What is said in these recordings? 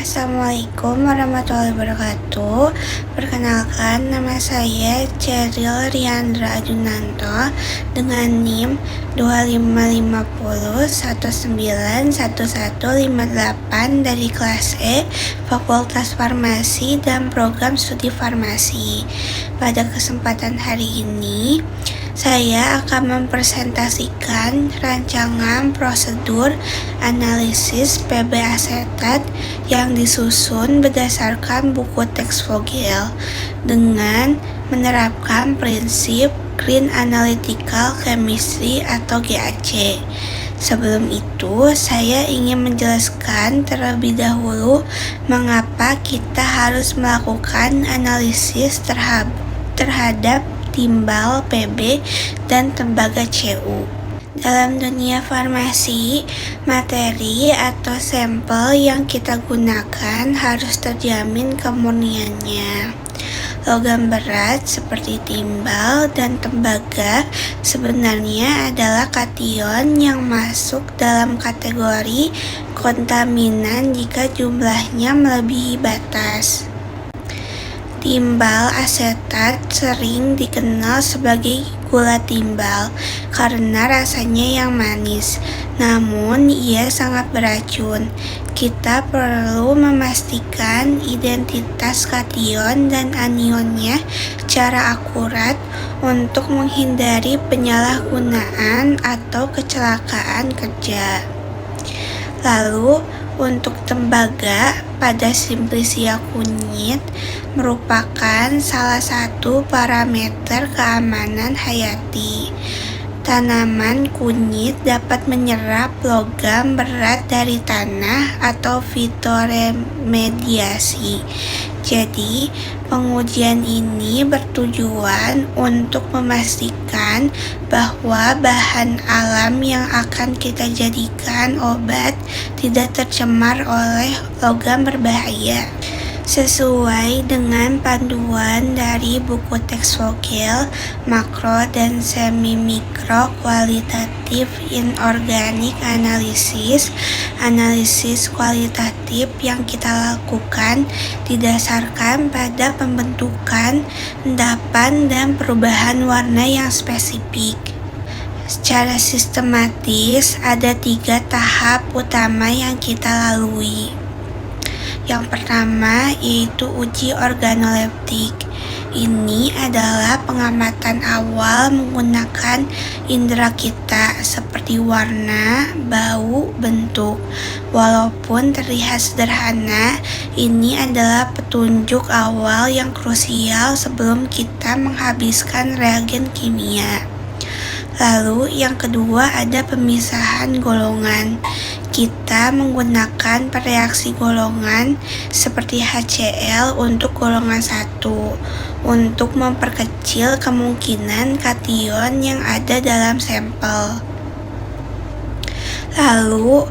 Assalamualaikum warahmatullahi wabarakatuh. Perkenalkan, nama saya Ceril Riandra Ajunanto dengan NIM 2550191158 dari kelas E, Fakultas Farmasi dan Program Studi Farmasi. Pada kesempatan hari ini, saya akan mempresentasikan rancangan prosedur analisis PB asetat yang disusun berdasarkan buku teks Vogel dengan menerapkan prinsip Green Analytical Chemistry atau GAC. Sebelum itu, saya ingin menjelaskan terlebih dahulu mengapa kita harus melakukan analisis terhadap timbal PB dan tembaga CU. Dalam dunia farmasi, materi atau sampel yang kita gunakan harus terjamin kemurniannya. Logam berat seperti timbal dan tembaga sebenarnya adalah kation yang masuk dalam kategori kontaminan jika jumlahnya melebihi batas. Timbal asetat sering dikenal sebagai gula timbal karena rasanya yang manis, namun ia sangat beracun. Kita perlu memastikan identitas kation dan anionnya secara akurat untuk menghindari penyalahgunaan atau kecelakaan kerja. Lalu, untuk tembaga pada simplisia kunyit merupakan salah satu parameter keamanan hayati. Tanaman kunyit dapat menyerap logam berat dari tanah atau fitoremediasi. Jadi, pengujian ini bertujuan untuk memastikan bahwa bahan alam yang akan kita jadikan obat tidak tercemar oleh logam berbahaya. Sesuai dengan panduan dari buku teks Vogel, makro dan semi-mikro kualitatif inorganik analisis kualitatif yang kita lakukan didasarkan pada pembentukan, endapan, dan perubahan warna yang spesifik. Secara sistematis, ada 3 tahap utama yang kita lalui. Yang pertama yaitu uji organoleptik. Ini adalah pengamatan awal menggunakan indera kita seperti warna, bau, bentuk. Walaupun terlihat sederhana, ini adalah petunjuk awal yang krusial sebelum kita menghabiskan reagen kimia. Lalu yang kedua ada pemisahan golongan. Kita menggunakan pereaksi golongan seperti HCl untuk golongan 1 untuk memperkecil kemungkinan kation yang ada dalam sampel. Lalu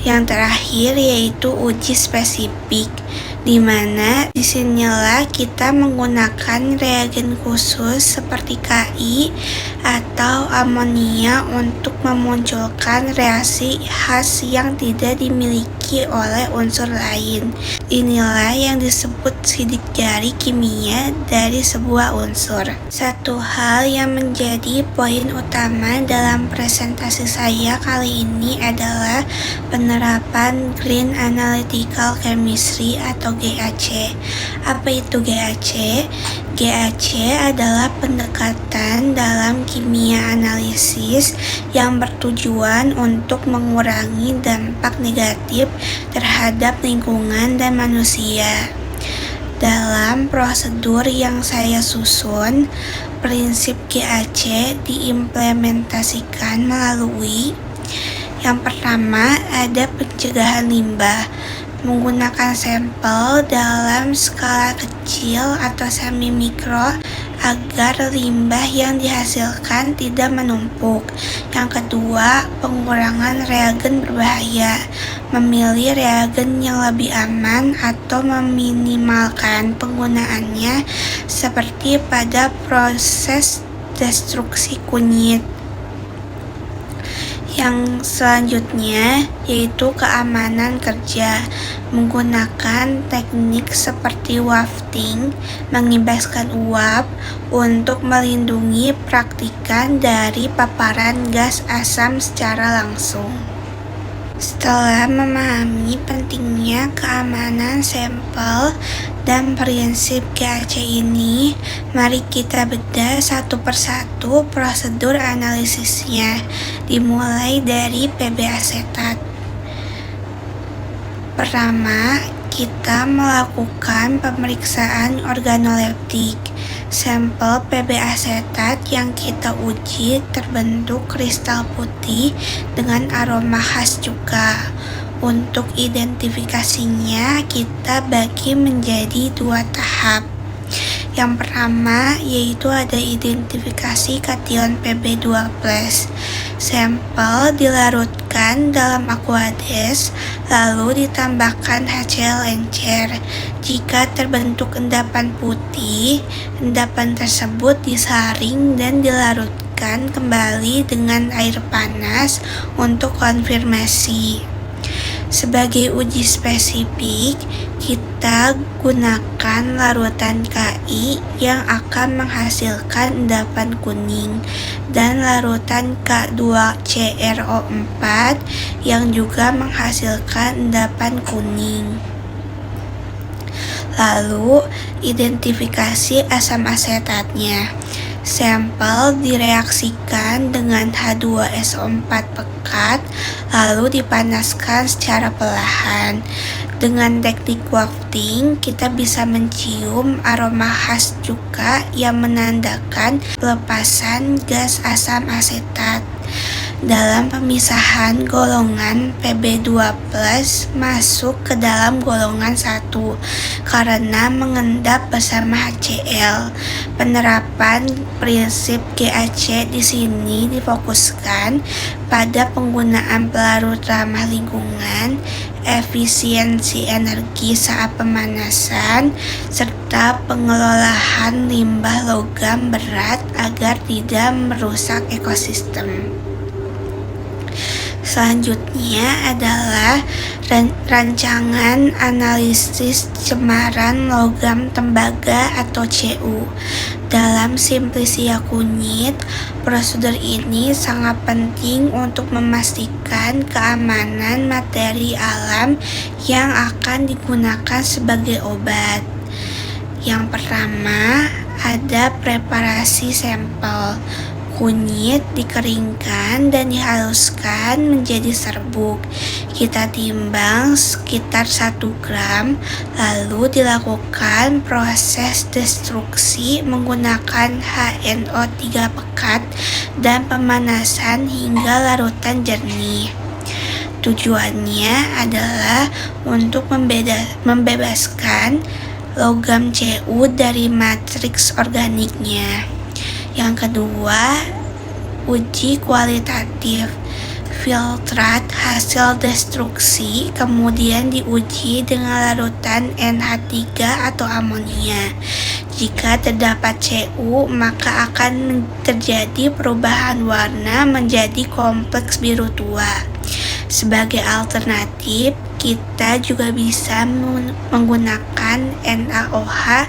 yang terakhir yaitu uji spesifik, di mana disinilah kita menggunakan reagen khusus seperti Ki atau amonia untuk memunculkan reaksi khas yang tidak dimiliki oleh unsur lain. Inilah yang disebut sidik jari kimia dari sebuah unsur. Satu hal yang menjadi poin utama dalam presentasi saya kali ini adalah penerapan Green Analytical Chemistry atau GAC. Apa itu GAC? GAC adalah pendekatan dalam kimia analisis yang bertujuan untuk mengurangi dampak negatif terhadap lingkungan dan manusia. Dalam prosedur yang saya susun, prinsip GAC diimplementasikan melalui yang pertama ada pencegahan limbah. Menggunakan sampel dalam skala kecil atau semi-mikro agar limbah yang dihasilkan tidak menumpuk. Yang kedua, pengurangan reagen berbahaya. Memilih reagen yang lebih aman atau meminimalkan penggunaannya seperti pada proses destruksi kunyit. Yang selanjutnya yaitu keamanan kerja. menggunakan teknik seperti wafting, mengibaskan uap untuk melindungi praktikan dari paparan gas asam secara langsung. Setelah memahami pentingnya keamanan sampel dan prinsip GAC ini, mari kita bedah satu persatu prosedur analisisnya, dimulai dari PB asetat. Pertama, kita melakukan pemeriksaan organoleptik. Sampel PB asetat yang kita uji terbentuk kristal putih dengan aroma khas cuka. Untuk identifikasinya, kita bagi menjadi 2 tahap. Yang pertama yaitu ada identifikasi kation Pb2+. Sampel dilarutkan dalam aqueous lalu ditambahkan HCl encer. Jika terbentuk endapan putih, endapan tersebut disaring dan dilarutkan kembali dengan air panas untuk konfirmasi. Sebagai uji spesifik, kita gunakan larutan Ki yang akan menghasilkan endapan kuning dan larutan K2CrO4 yang juga menghasilkan endapan kuning. Lalu, identifikasi asam asetatnya. Sampel direaksikan dengan H2SO4 pekat, lalu dipanaskan secara perlahan. Dengan teknik wafting, kita bisa mencium aroma khas cuka yang menandakan pelepasan gas asam asetat. Dalam pemisahan golongan Pb2+ masuk ke dalam golongan 1 karena mengendap bersama HCl. Penerapan prinsip GAC di sini difokuskan pada penggunaan pelarut ramah lingkungan, efisiensi energi saat pemanasan, serta pengelolaan limbah logam berat agar tidak merusak ekosistem. Selanjutnya adalah rancangan analisis cemaran logam tembaga atau CU. Dalam simplisia kunyit, prosedur ini sangat penting untuk memastikan keamanan materi alam yang akan digunakan sebagai obat. Yang pertama, ada preparasi sampel. Kunyit dikeringkan dan dihaluskan menjadi serbuk. Kita timbang sekitar 1 gram, lalu dilakukan proses destruksi menggunakan HNO3 pekat dan pemanasan hingga larutan jernih. Tujuannya adalah untuk membebaskan logam Cu dari matriks organiknya. Yang kedua, uji kualitatif. Filtrat hasil destruksi kemudian diuji dengan larutan NH3 atau amonia. Jika terdapat Cu, maka akan terjadi perubahan warna menjadi kompleks biru tua. Sebagai alternatif, kita juga bisa menggunakan NaOH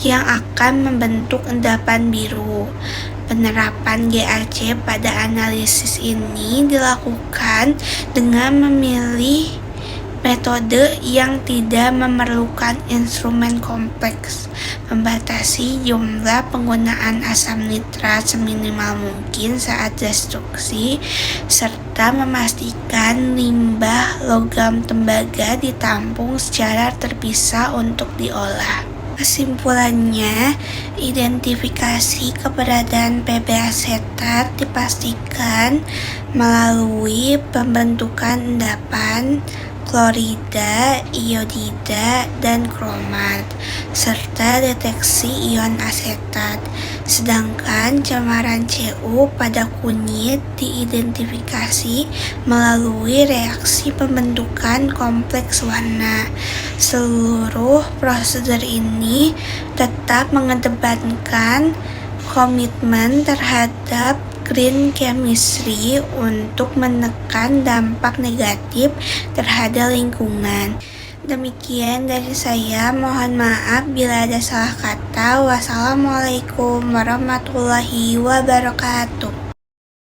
yang akan membentuk endapan biru. Penerapan GAC pada analisis ini dilakukan dengan memilih metode yang tidak memerlukan instrumen kompleks, membatasi jumlah penggunaan asam nitrat seminimal mungkin saat destruksi, serta memastikan limbah logam tembaga ditampung secara terpisah untuk diolah. Kesimpulannya, identifikasi keberadaan PB asetat dipastikan melalui pembentukan endapan, klorida, iodida, dan kromat, serta deteksi ion asetat. Sedangkan cemaran Cu pada kunyit diidentifikasi melalui reaksi pembentukan kompleks warna. Seluruh prosedur ini tetap mengedepankan komitmen terhadap green chemistry untuk menekan dampak negatif terhadap lingkungan. Demikian dari saya, mohon maaf bila ada salah kata. Wassalamualaikum warahmatullahi wabarakatuh.